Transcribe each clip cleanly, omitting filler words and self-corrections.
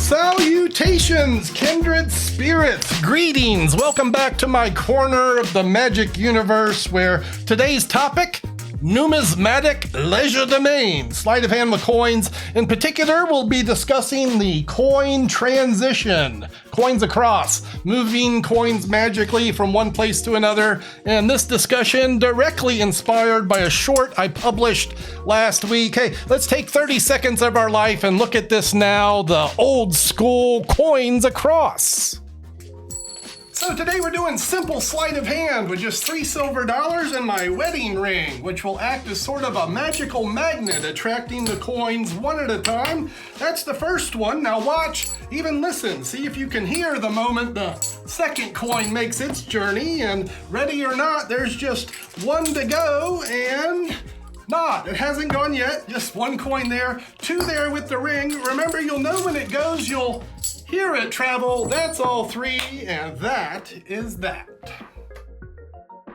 Salutations, kindred spirits. Greetings. Welcome back to my corner of the magic universe where today's topic, numismatic legerdemain. Sleight of hand with coins. In particular, we'll be discussing the coin transition. Coins across, moving coins magically from one place to another. And this discussion directly inspired by a short I published last week. Hey, let's take 30 seconds of our life and look at this now, the old school coins across. So today we're doing simple sleight of hand with just $3 silver and my wedding ring, which will act as sort of a magical magnet, attracting the coins one at a time. That's the first one. Now watch, even listen, see if you can hear the moment the second coin makes its journey, and ready or not, there's just one to go, and not. It hasn't gone yet, just one coin there, two there with the ring. Remember, you'll know when it goes, you'll hear it travel. That's all three, and that is that.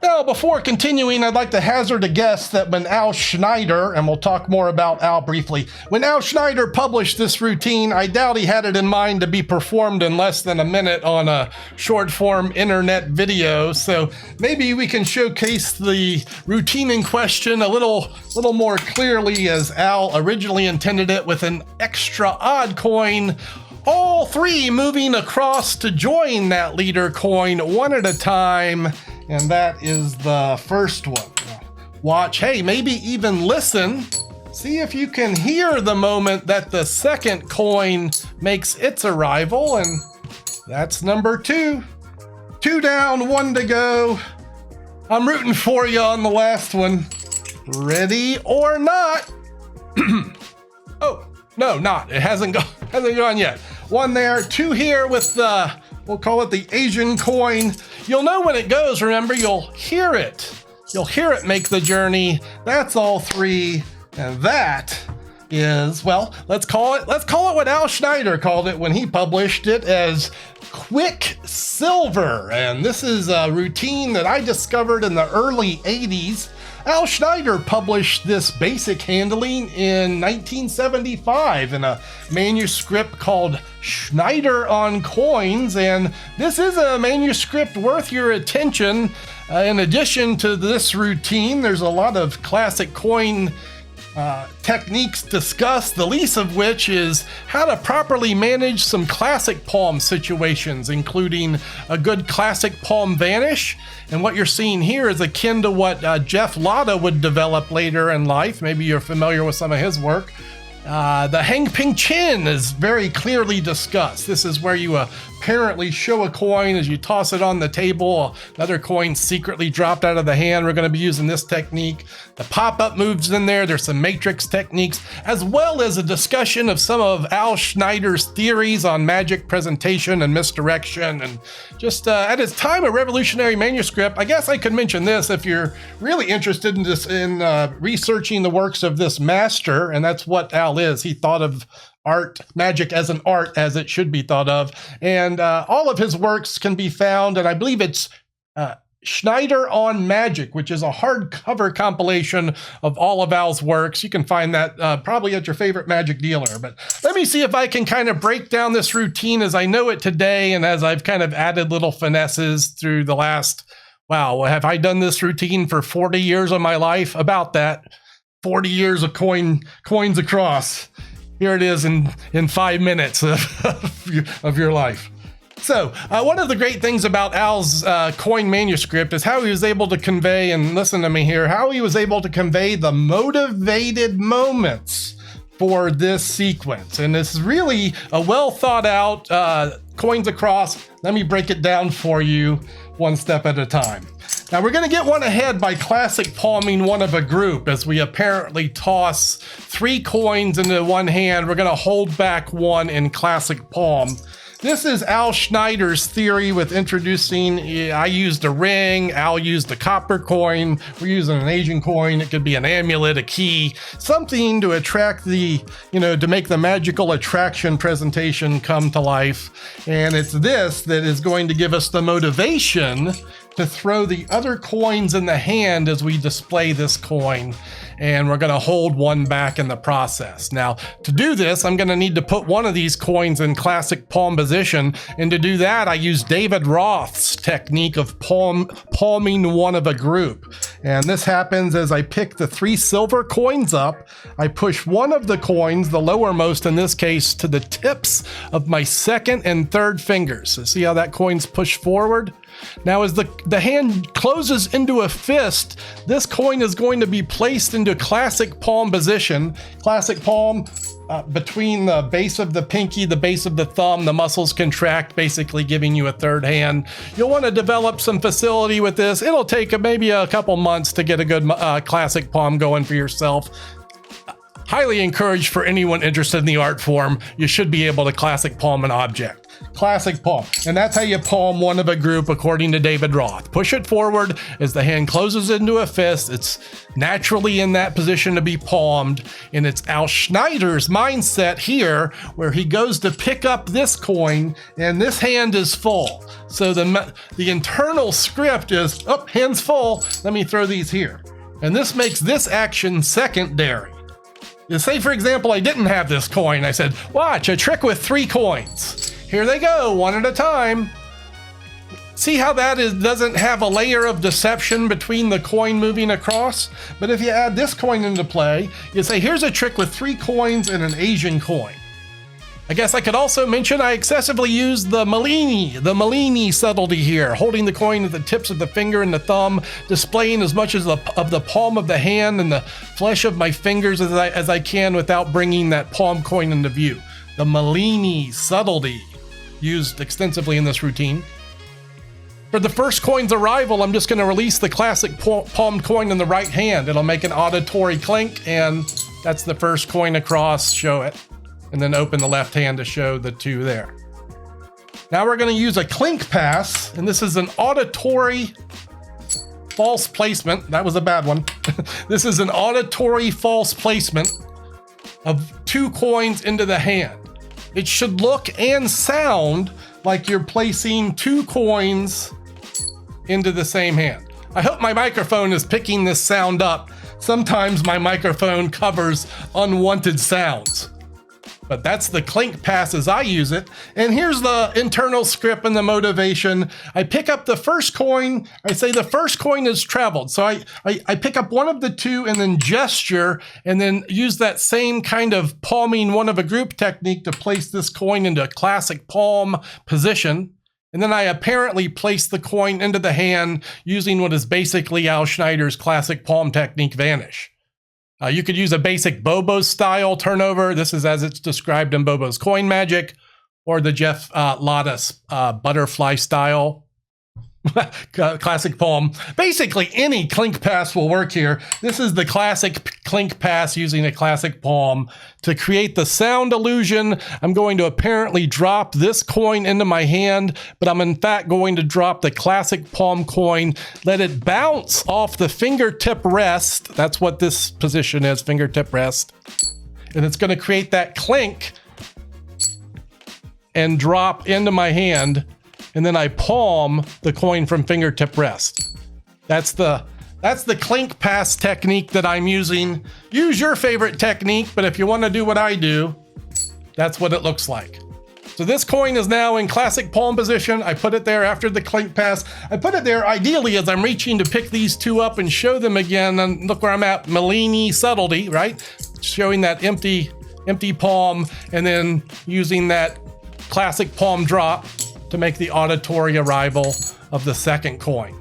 Now, before continuing, I'd like to hazard a guess that when Al Schnieder, and we'll talk more about Al briefly, when Al Schnieder published this routine, I doubt he had it in mind to be performed in less than a minute on a short-form internet video, so maybe we can showcase the routine in question a little more clearly as Al originally intended it, with an extra odd coin, all three moving across to join that leader coin one at a time, and that is the first one. Watch, hey, maybe even listen. See if you can hear the moment that the second coin makes its arrival, and that's number two. Two down, one to go. I'm rooting for you on the last one. Ready or not? Oh, no, not. It hasn't gone yet. One there, two here with the, we'll call it the Asian coin. You'll know when it goes, remember, you'll hear it. You'll hear it make the journey. That's all three, and that is, well, let's call it what Al Schnieder called it when he published it as Quicksilver. And this is a routine that I discovered in the early 80s. Al Schnieder published this basic handling in 1975 in a manuscript called Schnieder on Coins, and this is a manuscript worth your attention. In addition to this routine, there's a lot of classic coin techniques discussed, the least of which is how to properly manage some classic palm situations, including a good classic palm vanish. And what you're seeing here is akin to what Jeff Latta would develop later in life. Maybe you're familiar with some of his work. The hang ping chin is very clearly discussed. This is where you apparently show a coin as you toss it on the table. Another coin secretly dropped out of the hand. We're going to be using this technique. The pop-up moves in there. There's some matrix techniques, as well as a discussion of some of Al Schnieder's theories on magic presentation and misdirection. And just at its time, a revolutionary manuscript. I guess I could mention this if you're really interested in this, in researching the works of this master, and that's what Al is. He thought of art, magic as an art, as it should be thought of. And all of his works can be found, and I believe it's Schnieder on Magic, which is a hardcover compilation of all of Al's works. You can find that probably at your favorite magic dealer. But let me see if I can kind of break down this routine as I know it today, and as I've kind of added little finesses through the last, wow, have I done this routine for 40 years of my life? About that. 40 years of coins across. Here it is in 5 minutes of your life. So one of the great things about Al's coin manuscript is how he was able to convey, and listen to me here, how he was able to convey the motivated moments for this sequence. And this is really a well thought out coins across. Let me break it down for you one step at a time. Now we're going to get one ahead by classic palming one of a group as we apparently toss 3 coins into one hand. We're going to hold back one in classic palm. This is Al Schnieder's theory with introducing, I used a ring, Al used a copper coin, we're using an Asian coin, it could be an amulet, a key, something to attract the, to make the magical attraction presentation come to life. And it's this that is going to give us the motivation to throw the other coins in the hand as we display this coin, and we're going to hold one back in the process. Now, to do this, I'm going to need to put one of these coins in classic palm position, and to do that, I use David Roth's technique of palming one of a group. And this happens as I pick the 3 silver coins up. I push one of the coins, the lowermost in this case, to the tips of my second and third fingers. So see how that coin's pushed forward? Now, as the hand closes into a fist, this coin is going to be placed into classic palm position. Classic palm, between the base of the pinky, the base of the thumb, the muscles contract, basically giving you a third hand. You'll want to develop some facility with this. It'll take maybe a couple months to get a good classic palm going for yourself. Highly encouraged for anyone interested in the art form. You should be able to classic palm an object. Classic palm. And that's how you palm one of a group according to David Roth. Push it forward as the hand closes into a fist. It's naturally in that position to be palmed. And it's Al Schnieder's mindset here where he goes to pick up this coin and this hand is full. So the internal script is, oh, hand's full. Let me throw these here. And this makes this action secondary. Say, for example, I didn't have this coin. I said, watch, a trick with 3 coins. Here they go, one at a time. See how that doesn't have a layer of deception between the coin moving across? But if you add this coin into play, you say, here's a trick with 3 coins and an Asian coin. I guess I could also mention I excessively use the Mellini subtlety here, holding the coin at the tips of the finger and the thumb, displaying as much of the palm of the hand and the flesh of my fingers as I can without bringing that palm coin into view. The Mellini subtlety, used extensively in this routine. For the first coin's arrival, I'm just going to release the classic palmed coin in the right hand. It'll make an auditory clink, and that's the first coin across, show it. And then open the left hand to show the 2 there. Now we're going to use a clink pass, and this is an auditory false placement. That was a bad one. This is an auditory false placement of 2 coins into the hand. It should look and sound like you're placing 2 coins into the same hand. I hope my microphone is picking this sound up. Sometimes my microphone covers unwanted sounds. But that's the clink pass as I use it. And here's the internal script and the motivation. I pick up the first coin. I say the first coin is traveled. So I pick up one of the 2 and then gesture and then use that same kind of palming one of a group technique to place this coin into a classic palm position. And then I apparently place the coin into the hand using what is basically Al Schnieder's classic palm technique, vanish. You could use a basic Bobo style turnover. This is as it's described in Bobo's Coin Magic, or the Jeff Lattice butterfly style classic palm. Basically, any clink pass will work here. This is the classic clink pass using a classic palm. To create the sound illusion, I'm going to apparently drop this coin into my hand, but I'm in fact going to drop the classic palm coin, let it bounce off the fingertip rest. That's what this position is, fingertip rest. And it's going to create that clink and drop into my hand. And then I palm the coin from fingertip rest. That's the clink pass technique that I'm using. Use your favorite technique, but if you want to do what I do, that's what it looks like. So this coin is now in classic palm position. I put it there after the clink pass. I put it there ideally as I'm reaching to pick these 2 up and show them again. And look where I'm at, Mellini subtlety, right? Showing that empty palm and then using that classic palm drop to make the auditory arrival of the second coin.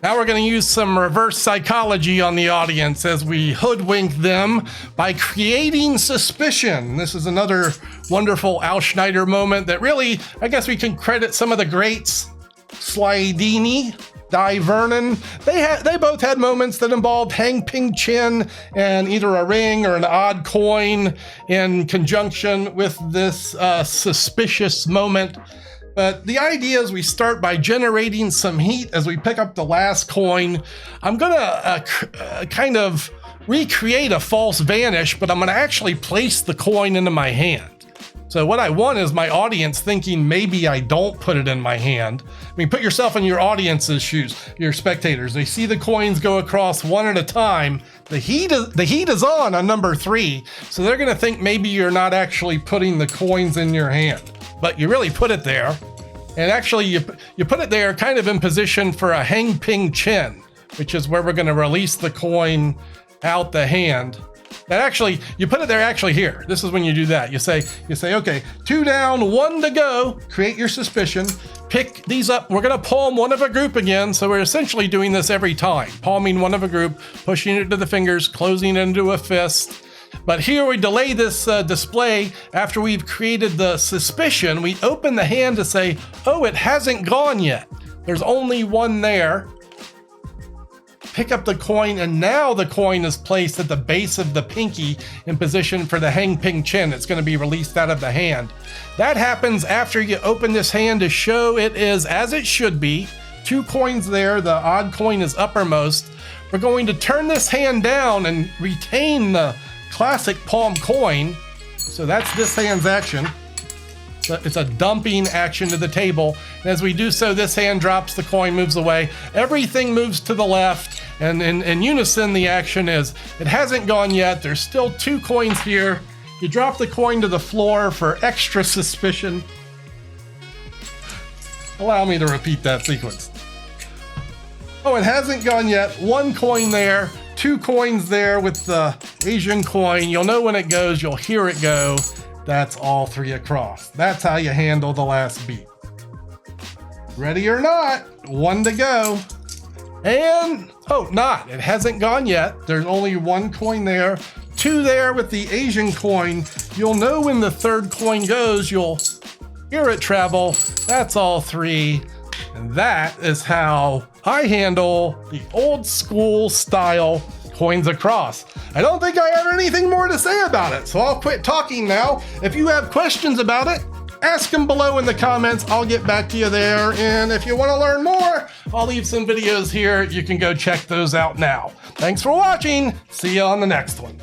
Now we're going to use some reverse psychology on the audience as we hoodwink them by creating suspicion. This is another wonderful Al Schnieder moment that really, I guess we can credit some of the greats. Slydini, Di Vernon, they both had moments that involved hang ping chin and either a ring or an odd coin in conjunction with this suspicious moment. But the idea is we start by generating some heat as we pick up the last coin. I'm gonna kind of recreate a false vanish, but I'm gonna actually place the coin into my hand. So what I want is my audience thinking maybe I don't put it in my hand, I mean, put yourself in your audience's shoes, your spectators. They see the coins go across one at a time. The heat is on number 3, so they're gonna think maybe you're not actually putting the coins in your hand, but you really put it there. And actually you put it there kind of in position for a hang ping chin, which is where we're gonna release the coin out the hand. And actually, you put it there actually here. This is when you do that. You say, okay, 2 down, 1 to go. Create your suspicion. Pick these up. We're gonna palm one of a group again. So we're essentially doing this every time. Palming one of a group, pushing it to the fingers, closing it into a fist. But here we delay this display after we've created the suspicion. We open the hand to say, oh, it hasn't gone yet. There's only 1 there. Pick up the coin, and now the coin is placed at the base of the pinky in position for the hang ping chin. It's going to be released out of the hand. That happens after you open this hand to show it is as it should be. 2 coins there, the odd coin is uppermost. We're going to turn this hand down and retain the classic palm coin. So that's this hand's action. It's a dumping action to the table. And as we do so, this hand drops, the coin moves away. Everything moves to the left. And in unison, the action is, it hasn't gone yet. There's still 2 coins here. You drop the coin to the floor for extra suspicion. Allow me to repeat that sequence. Oh, it hasn't gone yet. 1 coin there, 2 coins there with the Asian coin. You'll know when it goes, you'll hear it go. That's all 3 across. That's how you handle the last beat. Ready or not, 1 to go. And, oh, not. It hasn't gone yet. There's only 1 coin there, 2 there with the Asian coin. You'll know when the 3rd coin goes. You'll hear it travel. That's all 3. And that is how I handle the old school style coins across. I don't think I have anything more to say about it, so I'll quit talking now. If you have questions about it, ask them below in the comments. I'll get back to you there. And if you want to learn more, I'll leave some videos here. You can go check those out now. Thanks for watching. See you on the next one.